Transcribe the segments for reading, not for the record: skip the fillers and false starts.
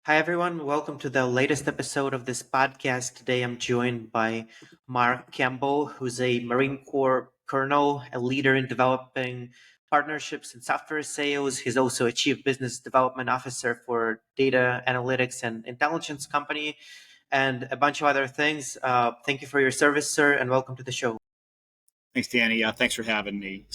Hi, everyone. Welcome to the latest episode of this podcast. Today, I'm joined by Mark Campbell, who's a Marine Corps colonel, a leader in developing partnerships and software sales. He's also a chief business development officer for data analytics and intelligence company, and a bunch of other things. Thank you for your service, sir, and welcome to the show. Thanks, Danny. Thanks for having me.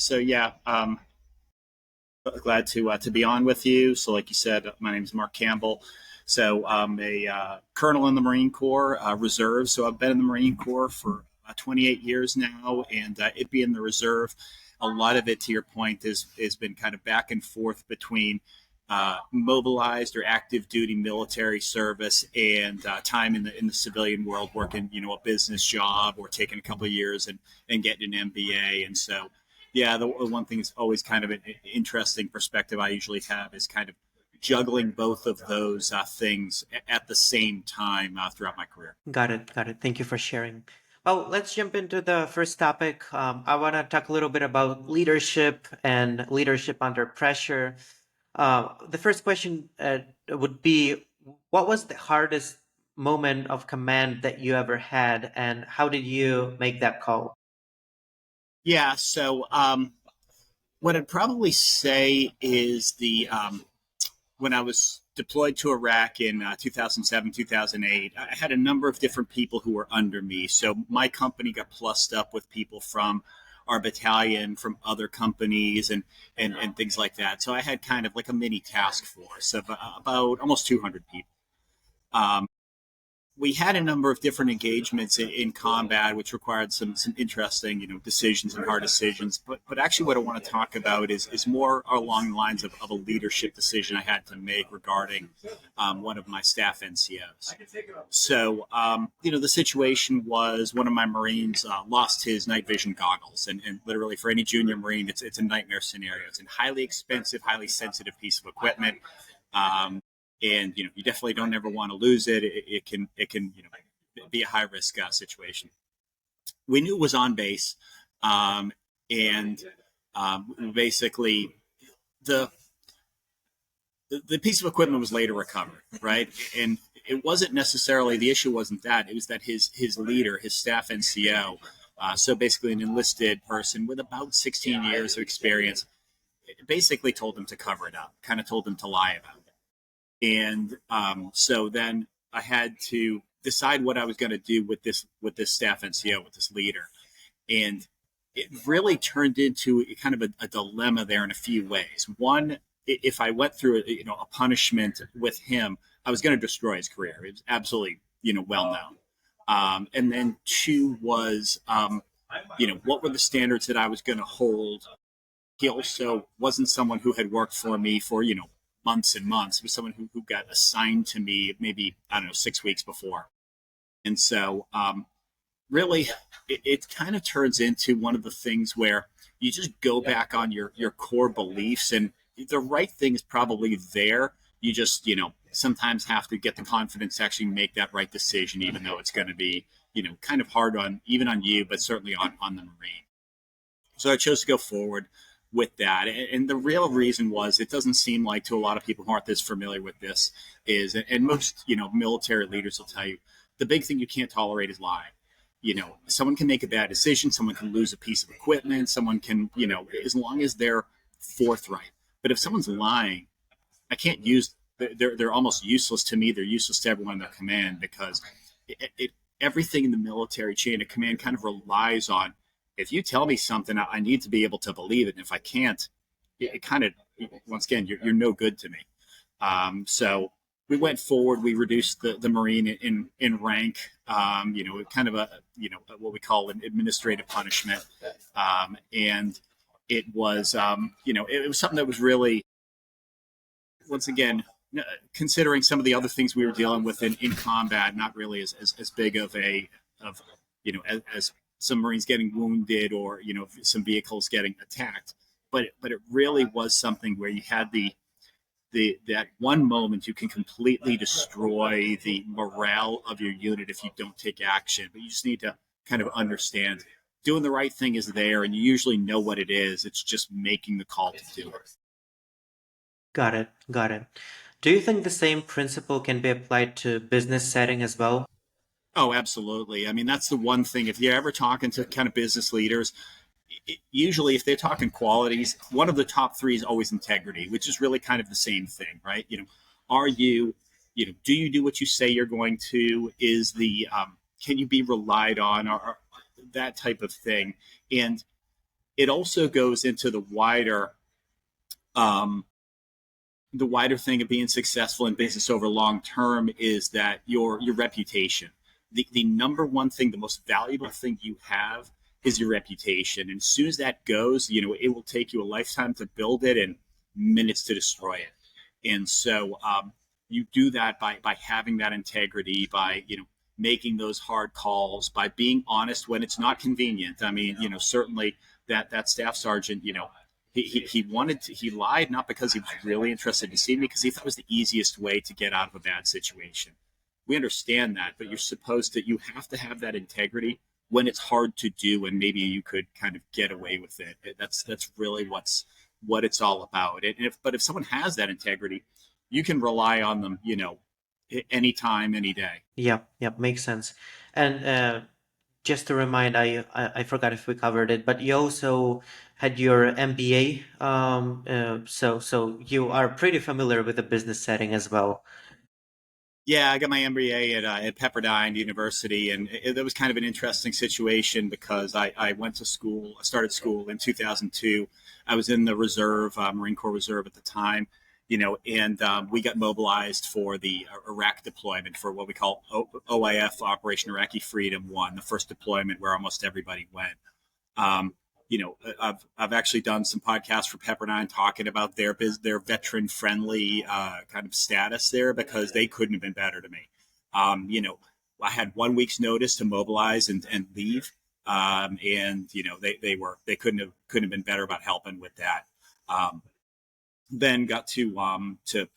Glad to be on with you. So, like you said, my name is Mark Campbell. So, I'm a colonel in the Marine Corps Reserve. So, I've been in the Marine Corps for 28 years now, and it being the reserve, a lot of it, to your point, has been kind of back and forth between mobilized or active duty military service and time in the civilian world, working a business job or taking a couple of years and getting an MBA. And so, yeah, the one thing that's always kind of an interesting perspective I usually have is kind of juggling both of those things at the same time throughout my career. Got it. Got it. Thank you for sharing. Well, let's jump into the first topic. I want to talk a little bit about leadership and leadership under pressure. The first question would be, what was the hardest moment of command that you ever had, and how did you make that call? Yeah, what I'd probably say is the when I was deployed to Iraq in 2007, 2008, I had a number of different people who were under me. So my company got plussed up with people from our battalion, from other companies, and things like that. So I had kind of like a mini task force of about almost 200 people. Um, we had a number of different engagements in combat, which required some interesting decisions and hard decisions. But actually, what I want to talk about is more along the lines of a leadership decision I had to make regarding one of my staff NCOs. So the situation was one of my Marines lost his night vision goggles, and literally for any junior Marine, it's a nightmare scenario. It's a highly expensive, highly sensitive piece of equipment. Um, and you definitely don't ever want to lose it. It can be a high risk situation. We knew it was on base, and basically the the piece of equipment was later recovered, right? And it wasn't necessarily the issue. Wasn't that it was that his leader, his staff NCO, so basically an enlisted person with about 16 years of experience, basically told him to cover it up, kind of told him to lie about it. And so then I had to decide what I was going to do with this staff NCO, with this leader. And it really turned into kind of a dilemma there in a few ways. One, if I went through a punishment with him, I was going to destroy his career. It was absolutely well known. And then two was what were the standards that I was going to hold. He also wasn't someone who had worked for me for months and months. It was someone who got assigned to me maybe, I don't know, 6 weeks before. And so really it kind of turns into one of the things where you just go back on your core beliefs, and the right thing is probably there. You just sometimes have to get the confidence to actually make that right decision, even though it's going to be kind of hard on even on you, but certainly on the Marine. So I chose to go forward with that. And the real reason was, it doesn't seem like, to a lot of people who aren't this familiar with this, is, and most military leaders will tell you, the big thing you can't tolerate is lying. Someone can make a bad decision, someone can lose a piece of equipment, someone can, as long as they're forthright. But if someone's lying, I can't use. They're almost useless to me. They're useless to everyone in their command, because everything in the military chain of command kind of relies on, if you tell me something, I need to be able to believe it. And if I can't, it kind of, once again, you're no good to me. So we went forward. We reduced the Marine in rank. Kind of what we call an administrative punishment, and it was it was something that was really, once again, considering some of the other things we were dealing with in combat, not really as big of as some Marines getting wounded, or some vehicles getting attacked. But it really was something where you had that one moment you can completely destroy the morale of your unit if you don't take action. But you just need to kind of understand, doing the right thing is there, and you usually know what it is. It's just making the call to do it. Got it. Got it. Do you think the same principle can be applied to business setting as well? Oh, absolutely. I mean, that's the one thing. If you're ever talking to kind of business leaders, usually if they're talking qualities, one of the top three is always integrity, which is really kind of the same thing, right? Are you, do you do what you say you're going to? Is the can you be relied on, or that type of thing? And it also goes into um, the wider thing of being successful in business over long term is that your reputation. The number one thing, the most valuable thing you have is your reputation. And as soon as that goes, it will take you a lifetime to build it and minutes to destroy it. And so you do that by having that integrity, by making those hard calls, by being honest when it's not convenient. I mean, certainly that staff sergeant, he lied not because he was really interested to see me, because he thought it was the easiest way to get out of a bad situation. We understand that, but you have to have that integrity when it's hard to do, and maybe you could kind of get away with it. That's really what it's all about. But if someone has that integrity, you can rely on them, anytime, any day. Yep, yep, makes sense. And just to remind, I forgot if we covered it, but you also had your MBA. So you are pretty familiar with the business setting as well. Yeah, I got my MBA at Pepperdine University, and that was kind of an interesting situation because I went to school, I started school in 2002. I was in the Reserve, Marine Corps Reserve at the time, and we got mobilized for the Iraq deployment for what we call OIF, Operation Iraqi Freedom One, the first deployment where almost everybody went. Um, I've actually done some podcasts for Pepperdine talking about their veteran friendly kind of status there, because they couldn't have been better to me. I had 1 week's notice to mobilize and leave, and they couldn't have been better about helping with that. Um, then got to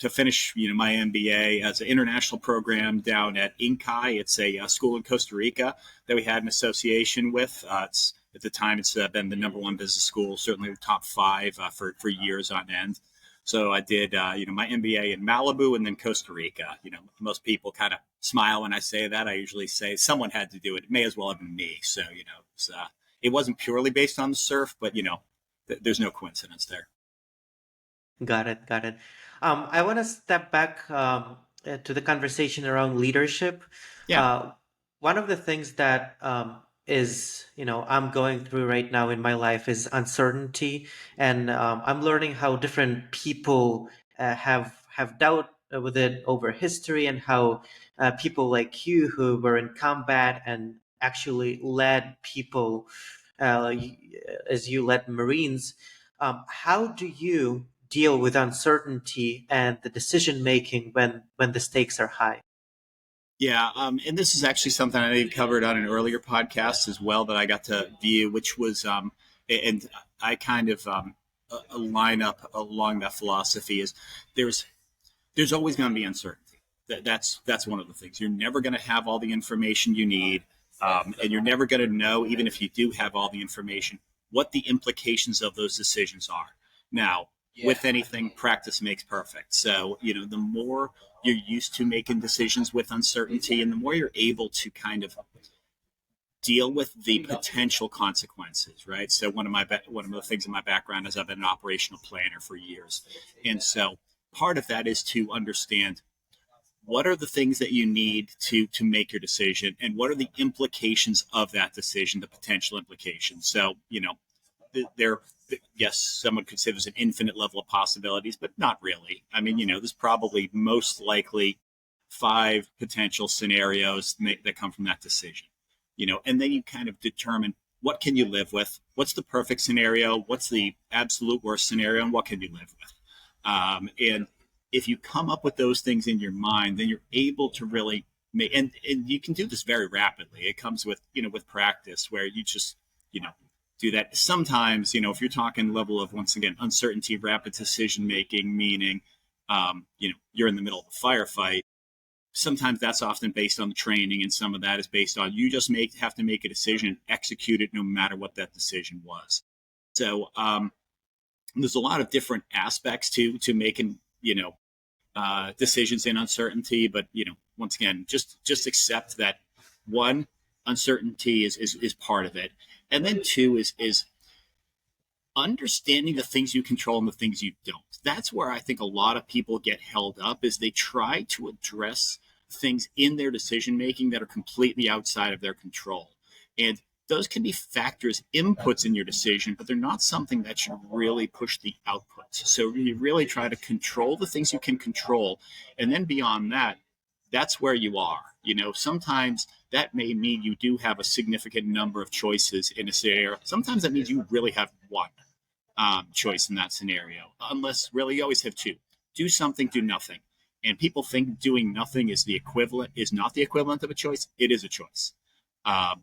finish my MBA as an international program down at Inkai. It's a school in Costa Rica that we had an association with. It's at the time it's been the number one business school, certainly the top five for years on end. So I did my MBA in Malibu and then Costa Rica. Most people kind of smile when I say that. I usually say someone had to do it. It may as well have been me. So it wasn't purely based on the surf, but there's no coincidence there. Got it, got it. I want to step back to the conversation around leadership. Yeah. Uh, One of the things that I'm going through right now in my life is uncertainty, and I'm learning how different people have dealt with it over history, and how people like you who were in combat and actually led people as you led Marines. How do you deal with uncertainty and the decision making when the stakes are high? Yeah, and this is actually something I covered on an earlier podcast as well that I got to view, which was, and I kind of line up along that philosophy is there's there's always going to be uncertainty. That's one of the things. You're never going to have all the information you need, and you're never going to know, even if you do have all the information, what the implications of those decisions are. Now, with anything, practice makes perfect. So, the more you're used to making decisions with uncertainty, and the more you're able to kind of deal with the potential consequences, right? So one of the things in my background is I've been an operational planner for years, and so part of that is to understand what are the things that you need to make your decision, and what are the implications of that decision, the potential implications. So there, yes, someone could say there's an infinite level of possibilities, but not really. I mean, there's probably most likely five potential scenarios that come from that decision. And then you kind of determine what can you live with, what's the perfect scenario, what's the absolute worst scenario, and what can you live with. And if you come up with those things in your mind, then you're able to really make, and you can do this very rapidly. It comes with practice, where you just, do that. Sometimes, if you're talking level of, once again, uncertainty, rapid decision making, meaning, you're in the middle of a firefight. Sometimes that's often based on the training, and some of that is based on you just have to make a decision and execute it no matter what that decision was. So there's a lot of different aspects to making decisions in uncertainty. But once again, just accept that one, uncertainty is part of it, and then two is understanding the things you control and the things you don't. That's where I think a lot of people get held up, is they try to address things in their decision making that are completely outside of their control. And those can be factors, inputs in your decision, but they're not something that should really push the outputs. So you really try to control the things you can control. And then beyond that, that's where you are. Sometimes that may mean you do have a significant number of choices in a scenario. Sometimes that means you really have one choice in that scenario, unless really you always have two. Do something, do nothing. And people think doing nothing is not the equivalent of a choice. It is a choice.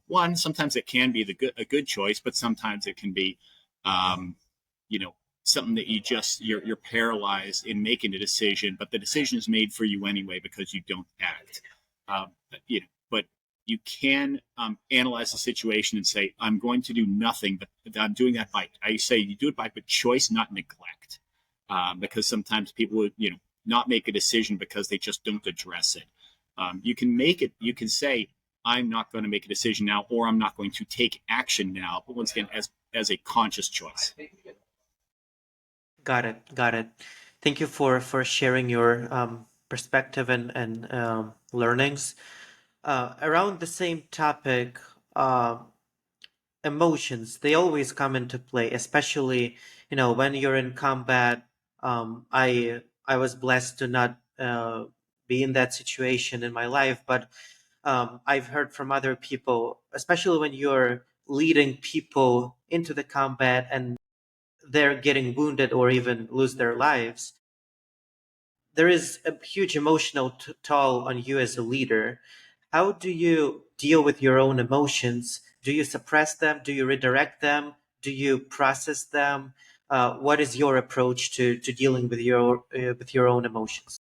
One, sometimes it can be a good choice, but sometimes it can be, something that you're paralyzed in making a decision, but the decision is made for you anyway because you don't act. But you can analyze the situation and say, I'm going to do nothing, but I'm doing that I say you do it by choice, not neglect. Because sometimes people would, not make a decision because they just don't address it. You can say, I'm not going to make a decision now, or I'm not going to take action now, but once again, as a conscious choice. Got it. Got it. Thank you for sharing your perspective and learnings. Around the same topic, emotions, they always come into play, especially, when you're in combat. I was blessed to not be in that situation in my life, but I've heard from other people, especially when you're leading people into the combat and they're getting wounded or even lose their lives, there is a huge emotional toll on you as a leader. How do you deal with your own emotions? Do you suppress them? Do you redirect them? Do you process them? What is your approach to dealing with your own emotions?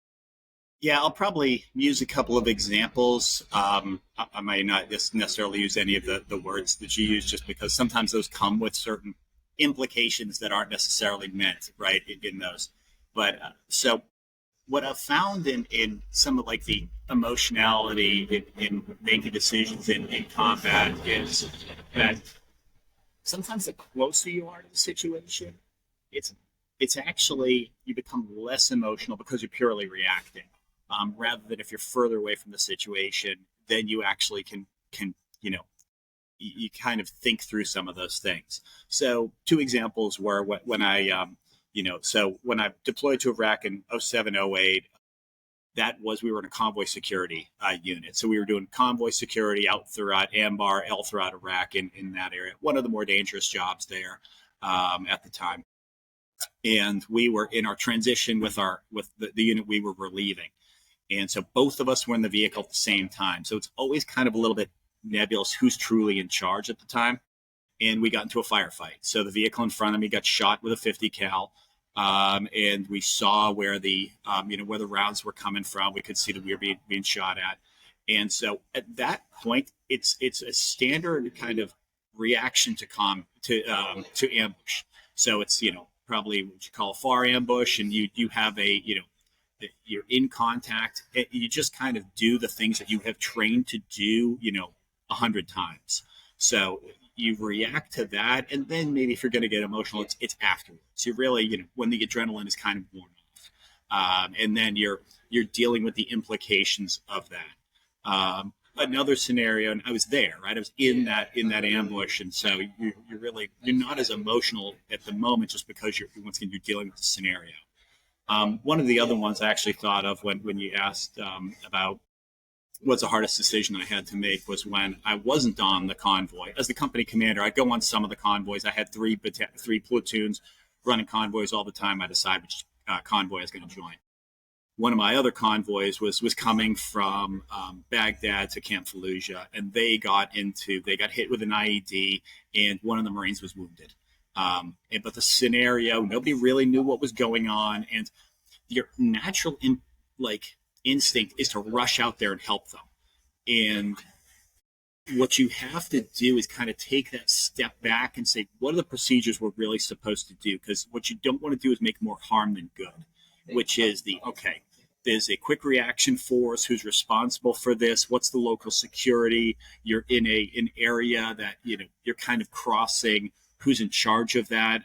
Yeah, I'll probably use a couple of examples. I might not just necessarily use any of the words that you use, just because sometimes those come with certain implications that aren't necessarily meant, right, in those. But so what I've found in some of like the emotionality in making decisions in combat is that sometimes the closer you are to the situation, it's it's actually you become less emotional because you're purely reacting, rather than if you're further away from the situation, then you actually can you kind of think through some of those things. So two examples were when when I deployed to Iraq in 07, 08, that was we were in a convoy security unit. So we were doing convoy security out throughout Anbar, all throughout Iraq in that area. One of the more dangerous jobs there at the time. And we were in our transition with the unit we were relieving. And so both of us were in the vehicle at the same time. So it's always kind of a little bit nebulous who's truly in charge at the time. And we got into a firefight. So the vehicle in front of me got shot with a 50 cal. And we saw where where the rounds were coming from. We could see that we were being shot at. And so at that point, it's a standard kind of reaction to ambush. So it's probably what you call a far ambush, and you have you're in contact. You just kind of do the things that you have trained to do 100 times. So you react to that, and then maybe if you're going to get emotional, it's afterwards. You really, when the adrenaline is kind of worn off, and then you're dealing with the implications of that. Another scenario, and I was there, right? I was in that ambush, and so you're not as emotional at the moment just because you're dealing with the scenario. One of the other ones I actually thought of when you asked about what's the hardest decision I had to make was when I wasn't on the convoy. As the company commander, I'd go on some of the convoys. I had three platoons running convoys all the time. I decided which convoy I was going to join. One of my other convoys was coming from Baghdad to Camp Fallujah, and they got hit with an IED, and one of the Marines was wounded. But the scenario, nobody really knew what was going on, and your natural instinct is to rush out there and help them. And what you have to do is kind of take that step back and say, what are the procedures we're really supposed to do? Because what you don't want to do is make more harm than good, which is there's a quick reaction force. Who's responsible for this? What's the local security? You're in an area that you're kind of crossing. Who's in charge of that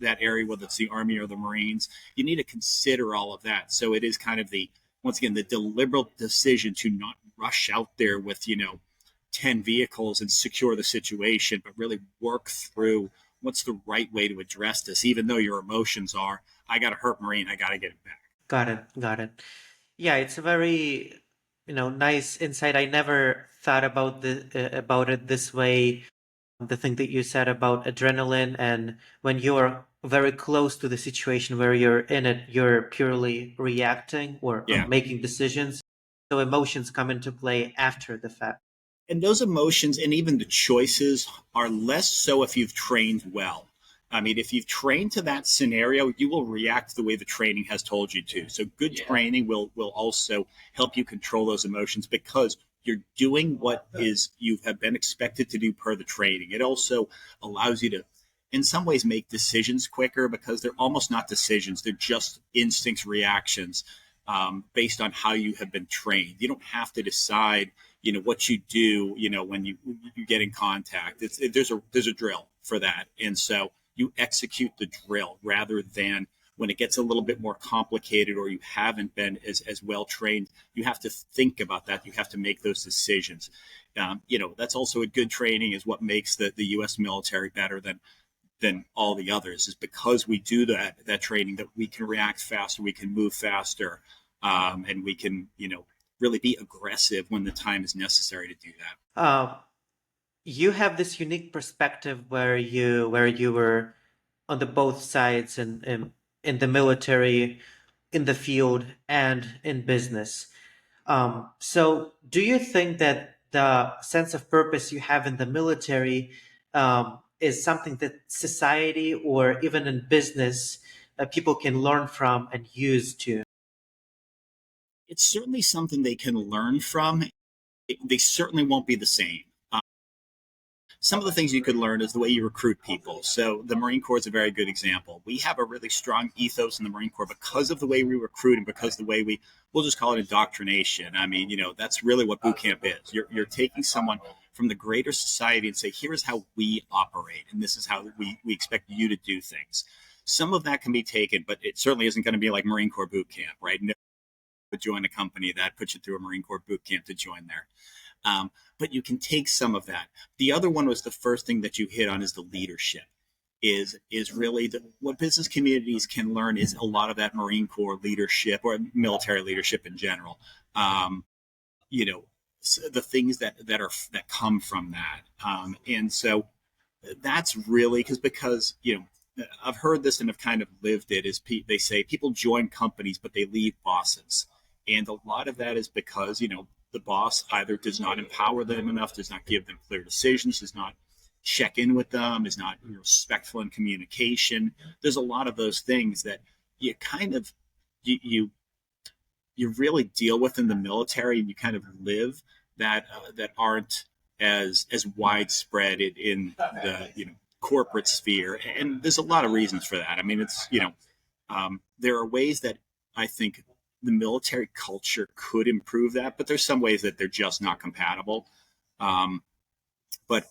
area, whether it's the Army or the Marines? You need to consider all of that. So it is kind of the once again the deliberate decision to not rush out there with 10 vehicles and secure the situation, but really work through what's the right way to address this, even though your emotions are, I got to hurt Marine, I got to get it back. Got it. Got it. Yeah, it's a very, nice insight. I never thought about it this way. The thing that you said about adrenaline, and when you're very close to the situation where you're in it, you're purely reacting or Yeah. making decisions. So emotions come into play after the fact. And those emotions and even the choices are less so if you've trained well. I mean, if you've trained to that scenario, you will react the way the training has told you to. So good training will also help you control those emotions because you're doing what is you have been expected to do per the training. It also allows you to in some ways make decisions quicker because they're almost not decisions, they're just instincts, reactions based on how you have been trained. You don't have to decide what you do when you get in contact. There's a drill for that, and so you execute the drill rather than when it gets a little bit more complicated or you haven't been as well trained. You have to think about that. You have to make those decisions. That's also a good training is what makes the U.S. military better than all the others is because we do that training that we can react faster, we can move faster, and we can really be aggressive when the time is necessary to do that. You have this unique perspective where you were on the both sides in the military, in the field, and in business. So, do you think that the sense of purpose you have in the military is something that society or even in business people can learn from and use to? It's certainly something they can learn from. They certainly won't be the same. Some of the things you could learn is the way you recruit people. So the Marine Corps is a very good example. We have a really strong ethos in the Marine Corps because of the way we recruit and because of the way we'll just call it indoctrination. I mean, that's really what boot camp is. You're taking someone from the greater society and say, here's how we operate, and this is how we expect you to do things. Some of that can be taken, but it certainly isn't going to be like Marine Corps boot camp, right? No, would join a company that puts you through a Marine Corps boot camp to join there. But you can take some of that. The other one was the first thing that you hit on is the leadership. Is really what business communities can learn is a lot of that Marine Corps leadership or military leadership in general. The things that come from that, and so that's really because I've heard this and have kind of lived it. Is they say people join companies but they leave bosses, and a lot of that is because the boss either does not empower them enough, does not give them clear decisions, does not check in with them, is not respectful in communication. There's a lot of those things that you kind of you really deal with in the military, and you kind of live that aren't as widespread in the corporate sphere. And there's a lot of reasons for that. I mean, it's there are ways that I think the military culture could improve that, but there's some ways that they're just not compatible. But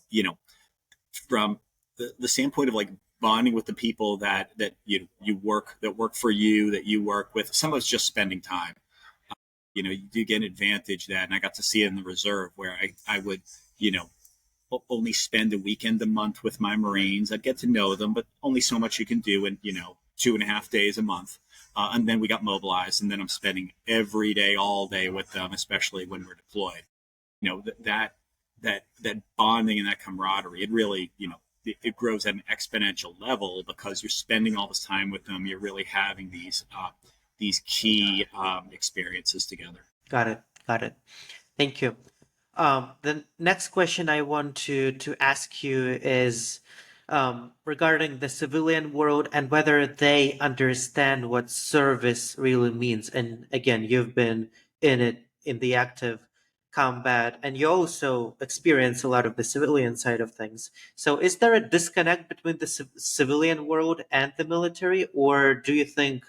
from the standpoint of like bonding with the people that you work for you, that you work with, some of it's just spending time. You do get an advantage that, and I got to see it in the reserve where I would only spend a weekend a month with my Marines. I'd get to know them, but only so much you can do in 2.5 days a month. And then we got mobilized, and then I'm spending every day, all day with them, especially when we're deployed. That bonding and that camaraderie, it really, it grows at an exponential level because you're spending all this time with them. You're really having these key experiences together. Got it. Got it. Thank you. The next question I want to ask you is regarding the civilian world and whether they understand what service really means. And again, you've been in it in the active combat, and you also experience a lot of the civilian side of things. So, is there a disconnect between the civilian world and the military, or do you think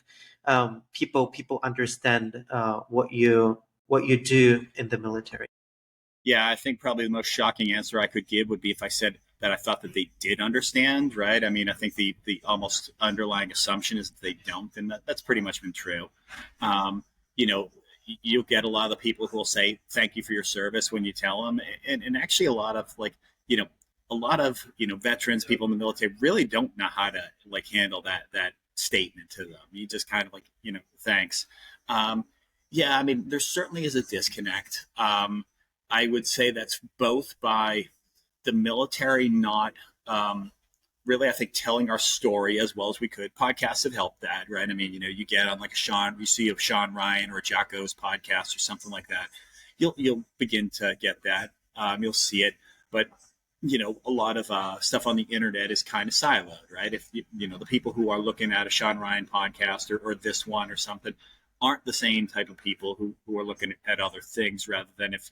people understand what you do in the military? Yeah, I think probably the most shocking answer I could give would be if I said that I thought that they did understand, right? I mean, I think the almost underlying assumption is that they don't, and that's pretty much been true. Um, you know, you'll get a lot of the people who will say thank you for your service when you tell them, and actually a lot of you know a lot of veterans, people in the military really don't know how to handle that statement to them. You just kind of thanks. Um, yeah, I mean, there certainly is a disconnect. I would say that's both by the military not really, I think, telling our story as well as we could. Podcasts have helped that, right? I mean, you get on you see a Sean Ryan or a Jocko's podcast or something like that. You'll begin to get that. You'll see it, but a lot of stuff on the internet is kind of siloed, right? If the people who are looking at a Sean Ryan podcast or this one or something aren't the same type of people who are looking at other things, rather than if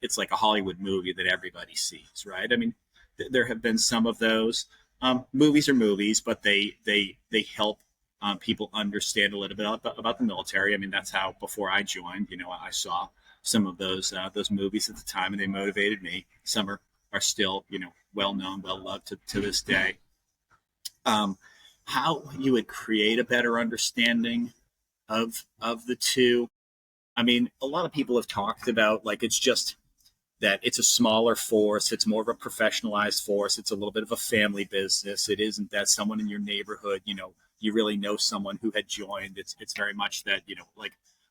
it's like a Hollywood movie that everybody sees, right? I mean, there have been some of those. Movies are movies, but they help people understand a little bit about the military. I mean, that's how before I joined, I saw some of those movies at the time, and they motivated me. Some are still well known, well loved to this day. How you would create a better understanding of the two. I mean, a lot of people have talked about it's just that it's a smaller force. It's more of a professionalized force. It's a little bit of a family business. It isn't that someone in your neighborhood, you really know someone who had joined. It's very much that,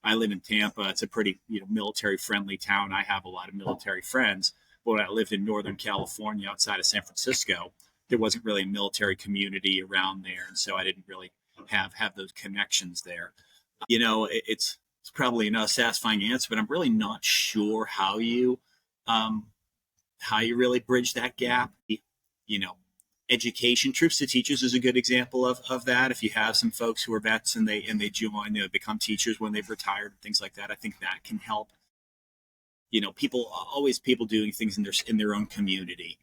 I live in Tampa. It's a pretty, military friendly town. I have a lot of military friends. But when I lived in Northern California outside of San Francisco, there wasn't really a military community around there. And so I didn't really have those connections there. It's probably not a satisfying answer, but I'm really not sure um, how you really bridge that gap. You know, Education, troops to teachers is a good example of that. If you have some folks who are vets and they join, become teachers when they've retired, things like that, I think that can help. People doing things in their own community,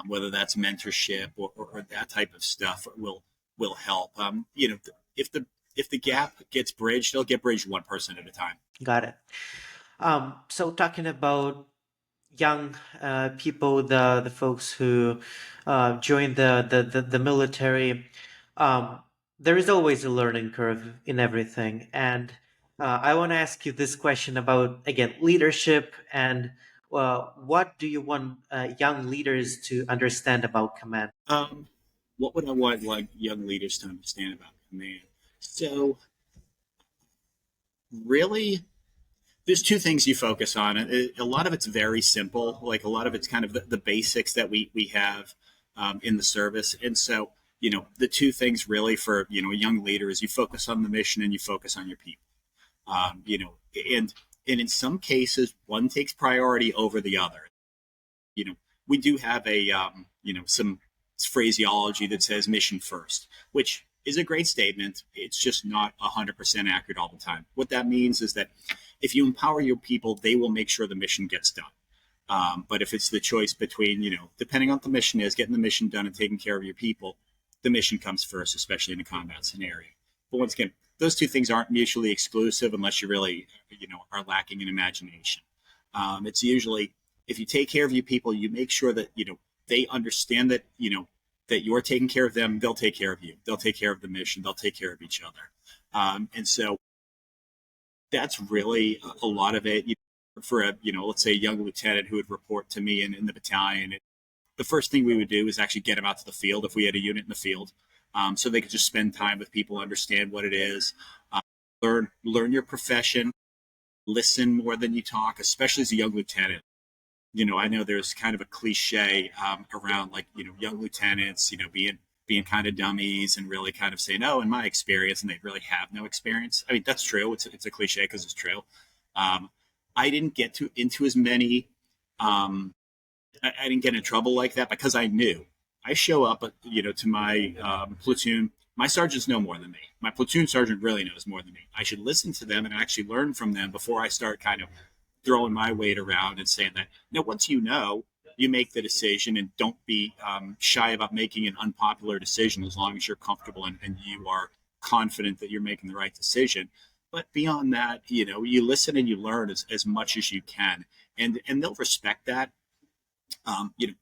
whether that's mentorship or that type of stuff will help. If the gap gets bridged, it'll get bridged one person at a time. Got it. So talking about young people, the folks who join the military, um, there is always a learning curve in everything, and I want to ask you this question about, again, leadership, and what do you want young leaders to understand about command? What would I want young leaders to understand about command? So really, there's two things you focus on. A lot of it's very simple. Like a lot of it's kind of the basics that we have in the service. And so, the two things really for, a young leader is you focus on the mission and you focus on your people. Um, you know, and in some cases, one takes priority over the other. You know, we do have some phraseology that says mission first, which is a great statement. It's just not 100% accurate all the time. What that means is that if you empower your people, they will make sure the mission gets done. But if it's the choice between, depending on what the mission is, getting the mission done and taking care of your people, the mission comes first, especially in a combat scenario. But once again, those two things aren't mutually exclusive unless you really, are lacking in imagination. It's usually, if you take care of your people, you make sure that, they understand that, that you're taking care of them, they'll take care of you. They'll take care of the mission. They'll take care of each other. And so that's really a lot of it. For let's say a young lieutenant who would report to me in the battalion, the first thing we would do is actually get them out to the field if we had a unit in the field, so they could just spend time with people, understand what it is, learn your profession, listen more than you talk, especially as a young lieutenant. I know there's kind of a cliche around young lieutenants, being kind of dummies and really kind of saying, "Oh, in my experience," and they really have no experience. I mean, that's true. It's a cliche because it's true. Um, I didn't get into as many. I didn't get in trouble like that because I knew. I show up, to my platoon. My sergeants know more than me. My platoon sergeant really knows more than me. I should listen to them and actually learn from them before I start kind of throwing my weight around and saying that. Now, once you make the decision, and don't be shy about making an unpopular decision as long as you're comfortable and you are confident that you're making the right decision. But beyond that, you listen and you learn as much as you can, and they'll respect that.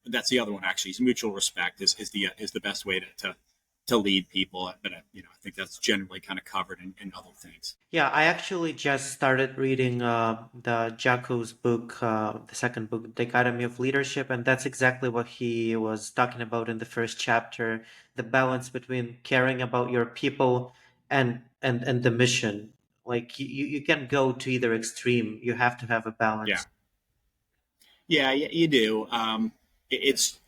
That's the other one actually. Is mutual respect is the best way to lead people. But I think that's generally kind of covered in other things. Yeah, I actually just started reading the Jacko's book, the second book, The Academy of Leadership, and that's exactly what he was talking about in the first chapter, the balance between caring about your people and the mission. Like you can go to either extreme. You have to have a Yeah, balance. yeah, you do. It's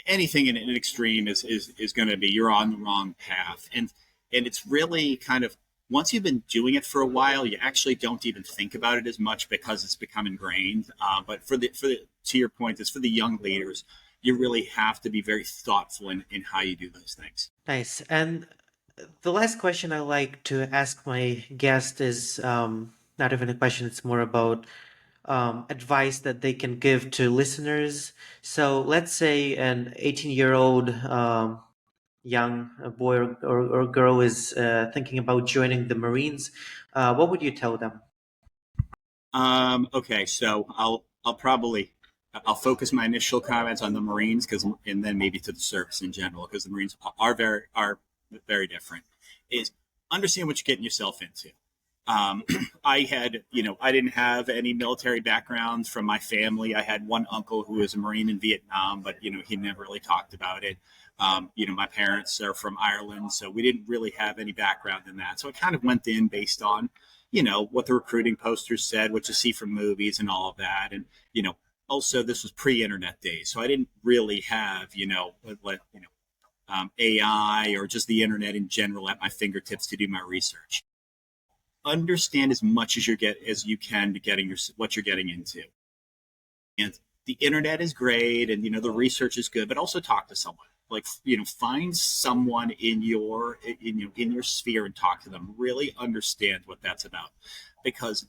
anything in an extreme is going to be you're on the wrong path, and it's really kind of once you've been doing it for a while, you actually don't even think about it as much because it's become ingrained. But for the to your point, is for the young leaders, you really have to be very thoughtful in how you do those things. Nice. And the last question I like to ask my guest is not even a question, it's more about advice that they can give to listeners. So let's say an 18-year-old young boy or girl is thinking about joining the Marines. What would you tell them? Okay, so I'll focus my initial comments on the Marines and then maybe to the service in general because the Marines are very different. Is understand what you're getting yourself into. Um, I didn't have any military background from my family. I had one uncle who was a Marine in Vietnam, but he never really talked about it. My parents are from Ireland, so we didn't really have any background in that. So I kind of went in based on, what the recruiting posters said, what you see from movies and all of that. And, also this was pre-internet days. So I didn't really have, AI or just the internet in general at my fingertips to do my research. Understand as much as you can to getting what you're getting into. And the internet is great, and the research is good, but also talk to someone. Like find someone in your sphere and talk to them. Really understand what that's about, because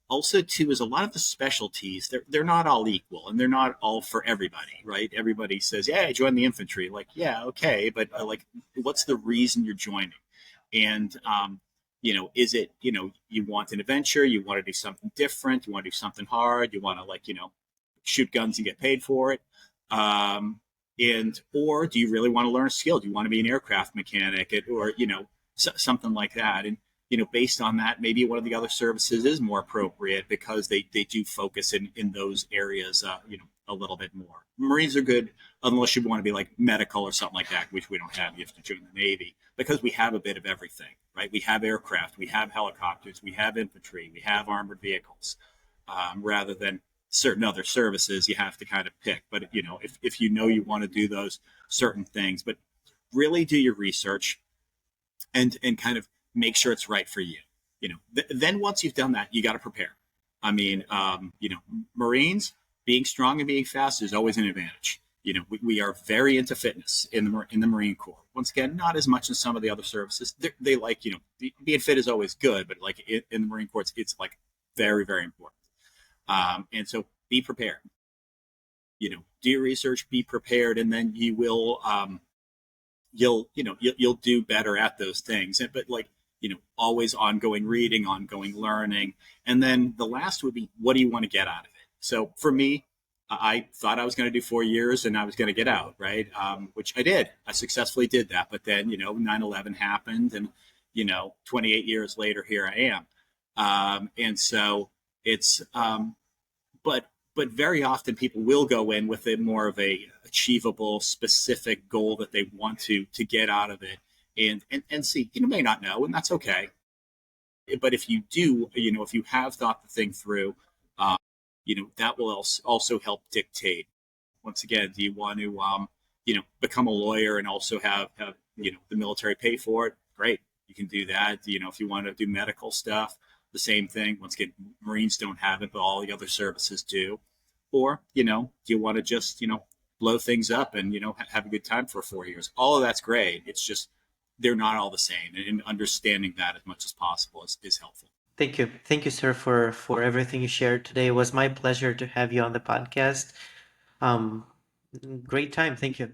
also too is a lot of the specialties they're not all equal and they're not all for everybody, right? Everybody says, yeah, I joined the infantry. Like, yeah, okay, but like, what's the reason you're joining? And is it you want an adventure, you want to do something different, you want to do something hard, you want to shoot guns and get paid for it, and or do you really want to learn a skill? Do you want to be an aircraft mechanic, or something like that? And based on that, maybe one of the other services is more appropriate because they do focus in those areas, a little bit more. Marines are good unless you want to be like medical or something like that, which we don't have. You have to join the Navy because we have a bit of everything, right? We have aircraft, we have helicopters, we have infantry, we have armored vehicles, rather than certain other services you have to kind of pick. But if you want to do those certain things, but really do your research and kind of make sure it's right for you. Then once you've done that, you got to prepare. I mean, Marines being strong and being fast is always an advantage. We are very into fitness in the Marine Corps. Once again, not as much as some of the other services. They like being fit is always good, but like in the Marine Corps, it's like very very important. And so be prepared. Do your research, be prepared, and then you will you'll do better at those things. But like always ongoing reading, ongoing learning, and then the last would be what do you want to get out of it. So for me, I thought I was going to do 4 years and I was going to get out, right? Which I did. I successfully did that. But then 9/11 happened, and 28 years later, here I am. And so it's but very often people will go in with a more of a achievable specific goal that they want to get out of it, and see, may not know, and that's okay. But if you do, if you have thought the thing through, that will also help dictate. Once again, do you want to become a lawyer and also have the military pay for it? Great, you can do that. If you want to do medical stuff, the same thing. Once again, Marines don't have it, but all the other services do. Or do you want to just blow things up and have a good time for 4 years? All of that's great. It's just they're not all the same, and understanding that as much as possible is helpful. Thank you, sir, for everything you shared today. It was my pleasure to have you on the podcast. Um, Great time. Thank you.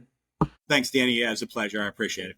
Thanks, Danny. Yeah, it was a pleasure. I appreciate it.